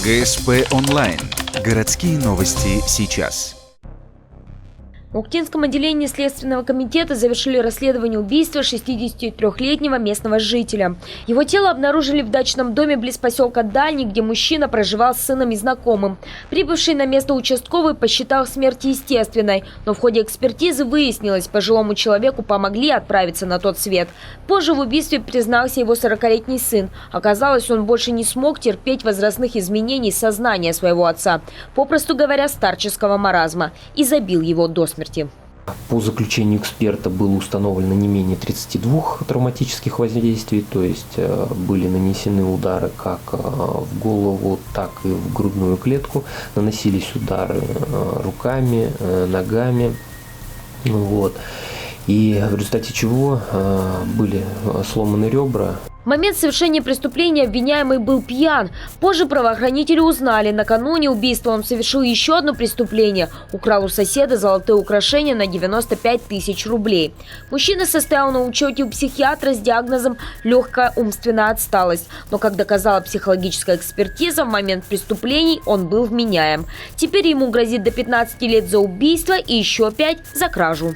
ГСП онлайн. Городские новости сейчас. В Уктинском отделении Следственного комитета завершили расследование убийства 63-летнего местного жителя. Его тело обнаружили в дачном доме близ поселка Дальний, где мужчина проживал с сыном и знакомым. Прибывший на место участковый посчитал смерть естественной, но в ходе экспертизы выяснилось, пожилому человеку помогли отправиться на тот свет. Позже в убийстве признался его 40-летний сын. Оказалось, он больше не смог терпеть возрастных изменений сознания своего отца, попросту говоря, старческого маразма, и забил его до смерти. По заключению эксперта было установлено не менее 32 травматических воздействий, то есть были нанесены удары как в голову, так и в грудную клетку. Наносились удары руками, ногами. И в результате чего были сломаны ребра. В момент совершения преступления обвиняемый был пьян. Позже правоохранители узнали, накануне убийства он совершил еще одно преступление. Украл у соседа золотые украшения на 95 тысяч рублей. Мужчина состоял на учете у психиатра с диагнозом «легкая умственная отсталость». Но, как доказала психологическая экспертиза, в момент преступлений он был вменяем. Теперь ему грозит до 15 лет за убийство и еще 5 за кражу.